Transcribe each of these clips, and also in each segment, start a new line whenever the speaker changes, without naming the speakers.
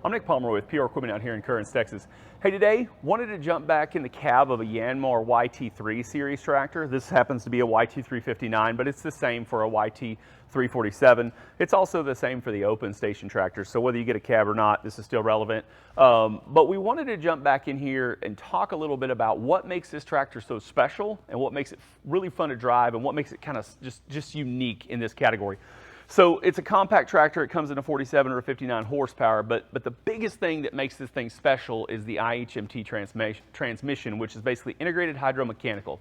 I'm Nick Palmer with PR Equipment out here in Currents, Texas. Hey, today, wanted to jump back in the cab of a Yanmar YT3 series tractor. This happens to be a YT359, but it's the same for a YT347. It's also the same for the open station tractors, so whether you get a cab or not, this is still relevant. But we wanted to jump back in here and talk a little bit about what makes this tractor so special and what makes it really fun to drive and what makes it kind of just unique in this category. So it's a compact tractor. It comes in a 47 or a 59 horsepower, but the biggest thing that makes this thing special is the I-HMT transmission, which is basically integrated hydromechanical.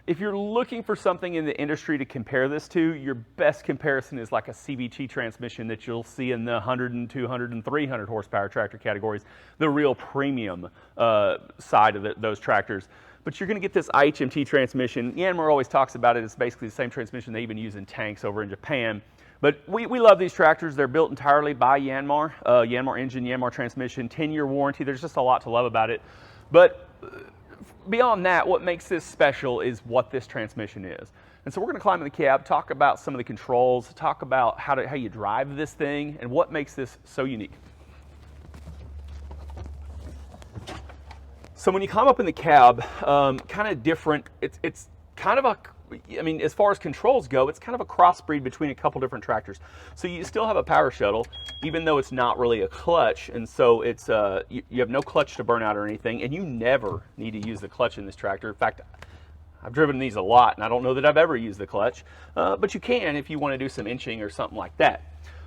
If you're looking for something in the industry to compare this to, your best comparison is like a CVT transmission that you'll see in the 100 and 200 and 300 horsepower tractor categories, the real premium side of those tractors. But you're going to get this I-HMT transmission. Yanmar always talks about it. It's basically the same transmission they even use in tanks over in Japan. But we love these tractors. They're built entirely by Yanmar. Yanmar engine, Yanmar transmission, 10-year warranty. There's just a lot to love about it. But beyond that, what makes this special is what this transmission is. And so we're going to climb in the cab, talk about some of the controls, talk about how you drive this thing, and what makes this so unique. So when you climb up in the cab, kind of different. It's kind of I mean, as far as controls go, it's kind of a crossbreed between a couple different tractors. So you still have a power shuttle, even though it's not really a clutch, and so it's you have no clutch to burn out or anything, and you never need to use the clutch in this tractor. In fact, I've driven these a lot, and I don't know that I've ever used the clutch, but you can if you want to do some inching or something like that.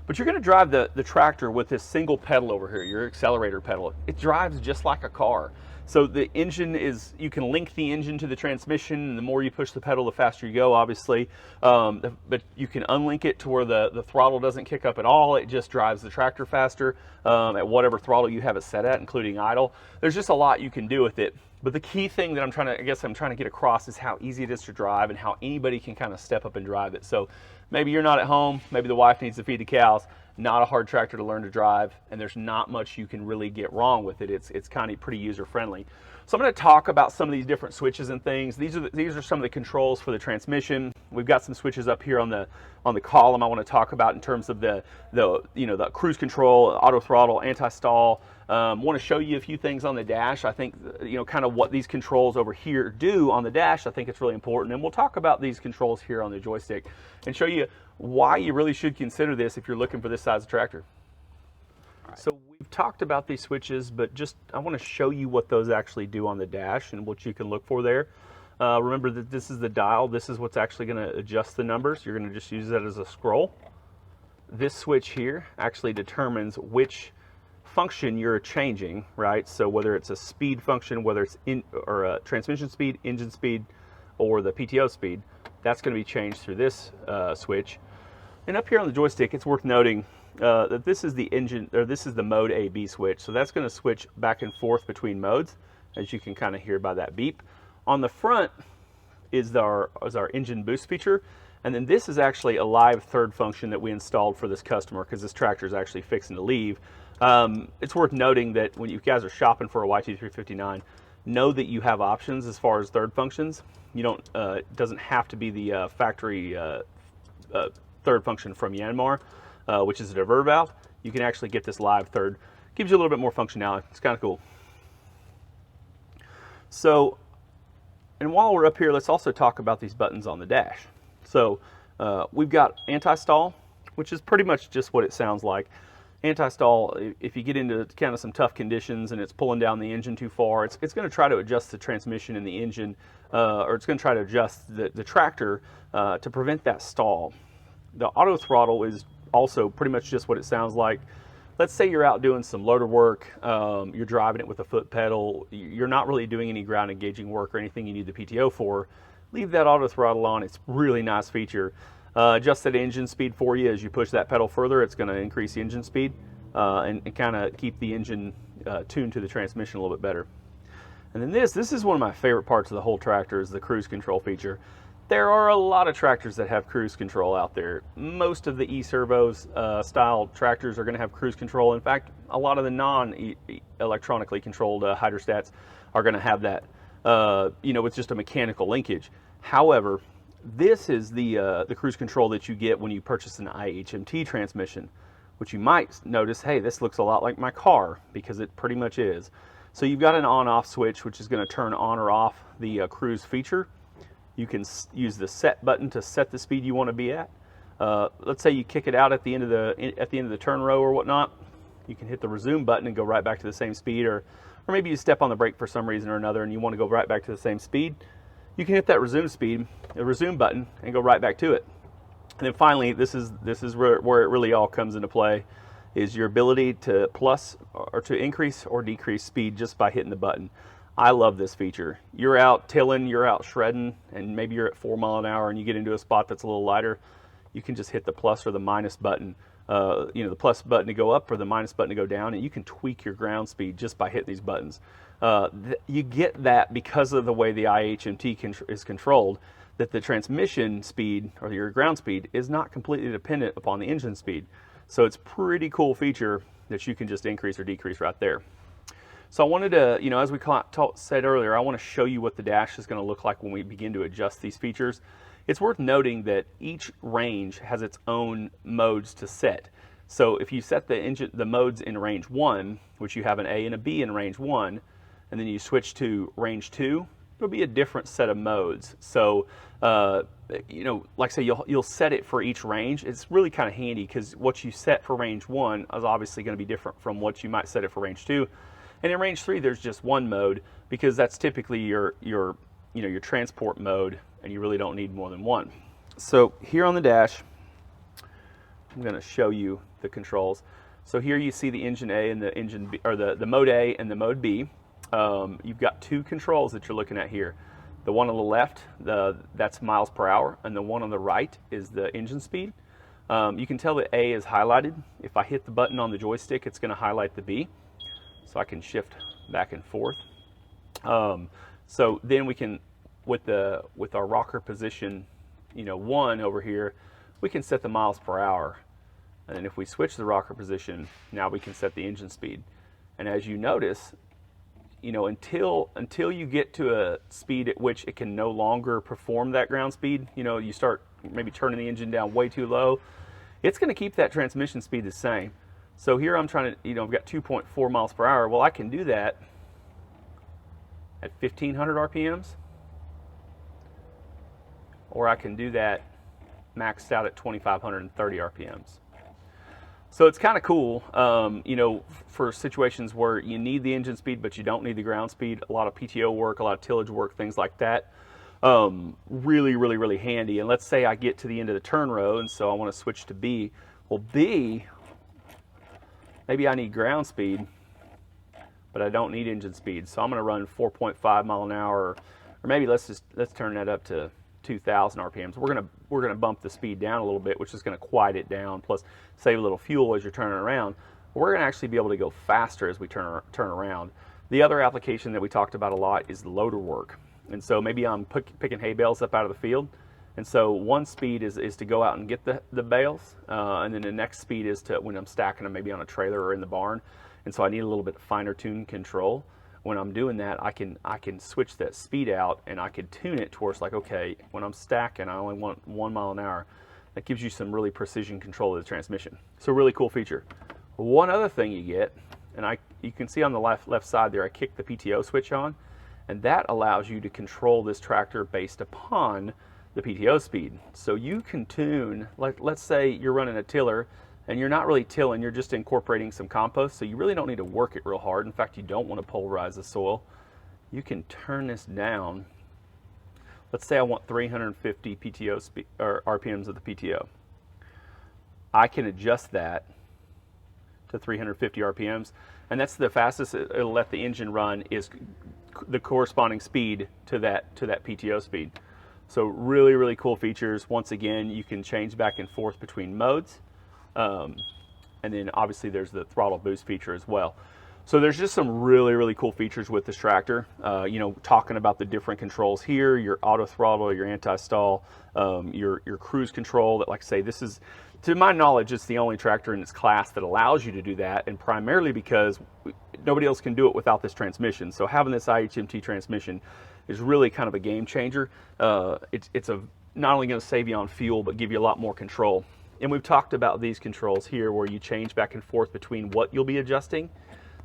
But you're going to drive the tractor with this single pedal over here, your accelerator pedal. It drives just like a car. So the engine you can link the engine to the transmission, and the more you push the pedal, the faster you go, obviously. But you can unlink it to where the throttle doesn't kick up at all. It just drives the tractor faster at whatever throttle you have it set at, including idle. There's just a lot you can do with it. But the key thing that I'm trying to get across is how easy it is to drive and how anybody can kind of step up and drive it. So maybe you're not at home, maybe the wife needs to feed the cows. Not a hard tractor to learn to drive, and there's not much you can really get wrong with it. It's kind of pretty user friendly. So I'm going to talk about some of these different switches and things. These are some of the controls for the transmission. We've got some switches up here on the column I want to talk about in terms of the cruise control, auto throttle, anti-stall. Want to show you a few things on the dash. I think kind of what these controls over here do on the dash. I think it's really important, and we'll talk about these controls here on the joystick and show you why you really should consider this if you're looking for this size of tractor. Right. So we've talked about these switches, but I want to show you what those actually do on the dash and what you can look for there. Remember that this is the dial. This is what's actually going to adjust the numbers. You're going to just use that as a scroll. This switch here actually determines which function you're changing, right? So whether it's a speed function, whether it's a transmission speed, engine speed, or the PTO speed, that's going to be changed through this switch. And up here on the joystick, it's worth noting that this is the mode A/B switch. So that's going to switch back and forth between modes, as you can kind of hear by that beep. On the front is our engine boost feature, and then this is actually a live third function that we installed for this customer because this tractor is actually fixing to leave. It's worth noting that when you guys are shopping for a YT359, know that you have options as far as third functions. You don't. It doesn't have to be the factory third function from Yanmar, which is a divert valve. You can actually get this live third. Gives you a little bit more functionality. It's kind of cool. So, and while we're up here, let's also talk about these buttons on the dash. So we've got anti-stall, which is pretty much just what it sounds like. Anti-stall, if you get into kind of some tough conditions and it's pulling down the engine too far, it's going to try to adjust the transmission and the engine, or it's going to try to adjust the tractor to prevent that stall. The auto throttle is also pretty much just what it sounds like. Let's say you're out doing some loader work, you're driving it with a foot pedal, you're not really doing any ground engaging work or anything you need the PTO for, leave that auto throttle on. It's a really nice feature. Adjust that engine speed for you. As you push that pedal further, it's going to increase the engine speed and kind of keep the engine tuned to the transmission a little bit better. And then this is one of my favorite parts of the whole tractor, is the cruise control feature. There are a lot of tractors that have cruise control out there. Most of the e-servos style tractors are going to have cruise control. In fact, a lot of the non-electronically controlled hydrostats are going to have that, with just a mechanical linkage. However, this is the cruise control that you get when you purchase an I-HMT transmission. which you might notice, hey, this looks a lot like my car, because it pretty much is. So you've got an on-off switch, which is going to turn on or off the cruise feature. You can use the set button to set the speed you want to be at. Let's say you kick it out at the end of the turn row or whatnot. You can hit the resume button and go right back to the same speed, or maybe you step on the brake for some reason or another and you want to go right back to the same speed. You can hit that resume button, and go right back to it. And then finally, this is where it really all comes into play, is your ability to plus or to increase or decrease speed just by hitting the button. I love this feature. You're out tilling, you're out shredding, and maybe you're at 4 miles an hour and you get into a spot that's a little lighter. You can just hit the plus or the minus button. The plus button to go up or the minus button to go down, and you can tweak your ground speed just by hitting these buttons. You get that because of the way the I-HMT is controlled, that the transmission speed or your ground speed is not completely dependent upon the engine speed. So it's a pretty cool feature that you can just increase or decrease right there. So I wanted to, as we said earlier, I want to show you what the dash is going to look like when we begin to adjust these features. It's worth noting that each range has its own modes to set. So if you set the modes in range 1, which you have an A and a B in range 1, and then you switch to range 2, there'll be a different set of modes. So, like I say, you'll set it for each range. It's really kind of handy because what you set for range 1 is obviously going to be different from what you might set it for range 2. And in range 3, there's just one mode, because that's typically your transport mode, and you really don't need more than one. So here on the dash, I'm going to show you the controls. So here you see the engine A and the engine B, or the mode A and the mode B. You've got two controls that you're looking at here. The one on the left, that's miles per hour, and the one on the right is the engine speed. You can tell that A is highlighted. If I hit the button on the joystick, it's going to highlight the B, so I can shift back and forth. So then we can, with our rocker position, 1 over here, we can set the miles per hour. And then if we switch the rocker position, now we can set the engine speed. And as you notice, until you get to a speed at which it can no longer perform that ground speed, you start maybe turning the engine down way too low, it's going to keep that transmission speed the same. So here I'm trying to, I've got 2.4 miles per hour. Well, I can do that at 1500 RPMs, or I can do that maxed out at 2530 RPMs. So it's kind of cool, for situations where you need the engine speed, but you don't need the ground speed. A lot of PTO work, a lot of tillage work, things like that. Really, really, really handy. And let's say I get to the end of the turn row, and so I want to switch to B. Well, B, maybe I need ground speed, but I don't need engine speed. So I'm going to run 4.5 mile an hour, or maybe let's turn that up to 2,000 RPMs. We're gonna bump the speed down a little bit, which is going to quiet it down, plus save a little fuel as you're turning around. We're going to actually be able to go faster as we turn around. The other application that we talked about a lot is loader work. And so maybe I'm picking hay bales up out of the field, and so one speed is to go out and get the bales, and then the next speed is to when I'm stacking them maybe on a trailer or in the barn. And so I need a little bit finer tune control. When I'm doing that, I can switch that speed out, and I can tune it towards like, okay, when I'm stacking, I only want 1 mile an hour. That gives you some really precision control of the transmission. So really cool feature. One other thing you get, and you can see on the left side there, I kicked the PTO switch on, and that allows you to control this tractor based upon the PTO speed. So you can tune, let's say you're running a tiller, and you're not really tilling, you're just incorporating some compost, so you really don't need to work it real hard. In fact, you don't want to pulverize the soil. You can turn this down. Let's say I want 350 PTO speed, or RPMs of the PTO. I can adjust that to 350 RPMs, and that's the fastest it'll let the engine run, is the corresponding speed to that PTO speed. So really, really cool features. Once again, you can change back and forth between modes. And then obviously there's the throttle boost feature as well. So there's just some really, really cool features with this tractor. Talking about the different controls here, your auto throttle, your anti-stall, your cruise control, that, like I say, this is, to my knowledge, it's the only tractor in its class that allows you to do that, and primarily because nobody else can do it without this transmission. So having this I-HMT transmission is really kind of a game changer. It's not only going to save you on fuel, but give you a lot more control. And we've talked about these controls here where you change back and forth between what you'll be adjusting.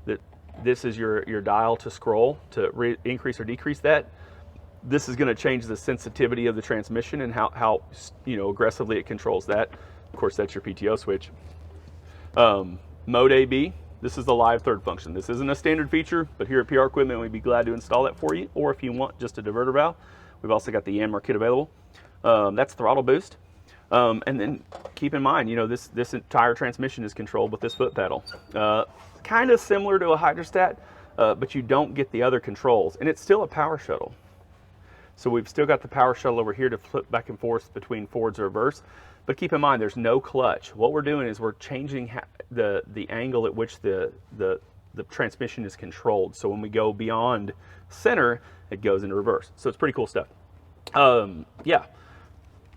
That this is your dial to scroll to increase or decrease that. This is going to change the sensitivity of the transmission and how aggressively it controls that. Of course, that's your PTO switch. Mode AB, this is the live third function. This isn't a standard feature, but here at PR Equipment, we'd be glad to install that for you. Or if you want just a diverter valve, we've also got the Yanmar kit available. That's throttle boost. And then keep in mind, this entire transmission is controlled with this foot pedal. Kind of similar to a hydrostat, but you don't get the other controls. And it's still a power shuttle. So we've still got the power shuttle over here to flip back and forth between forwards or reverse. But keep in mind, there's no clutch. What we're doing is we're changing the angle at which the transmission is controlled. So when we go beyond center, it goes into reverse. So it's pretty cool stuff. Yeah.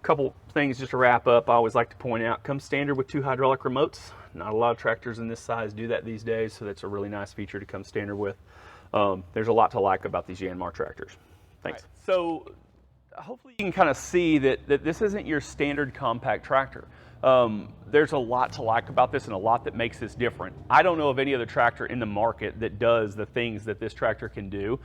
Couple things just to wrap up. I always like to point out, comes standard with 2 hydraulic remotes. Not a lot of tractors in this size do that these days, so that's a really nice feature to come standard with. There's a lot to like about these Yanmar tractors. Thanks. Right. So hopefully you can kind of see that this isn't your standard compact tractor. There's a lot to like about this and a lot that makes this different. I don't know of any other tractor in the market that does the things that this tractor can do.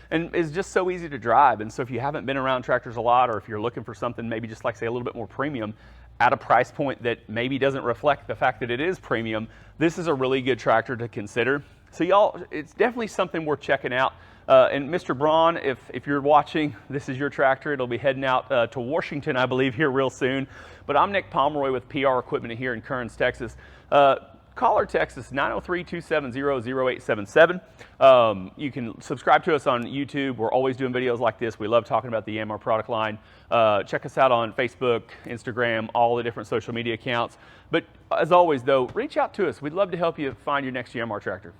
And it's just so easy to drive. And so if you haven't been around tractors a lot, or if you're looking for something maybe just like say a little bit more premium at a price point that maybe doesn't reflect the fact that it is premium, this is a really good tractor to consider. So y'all, it's definitely something worth checking out. And Mr. Braun, if you're watching, this is your tractor. It'll be heading out to Washington, I believe, here real soon. But I'm Nick Pomeroy with PR Equipment here in Kearns, Texas. Call or text us 903-270-0877. You can subscribe to us on YouTube. We're always doing videos like this. We love talking about the Yanmar product line. Check us out on Facebook, Instagram, all the different social media accounts. But as always, though, reach out to us. We'd love to help you find your next Yanmar tractor.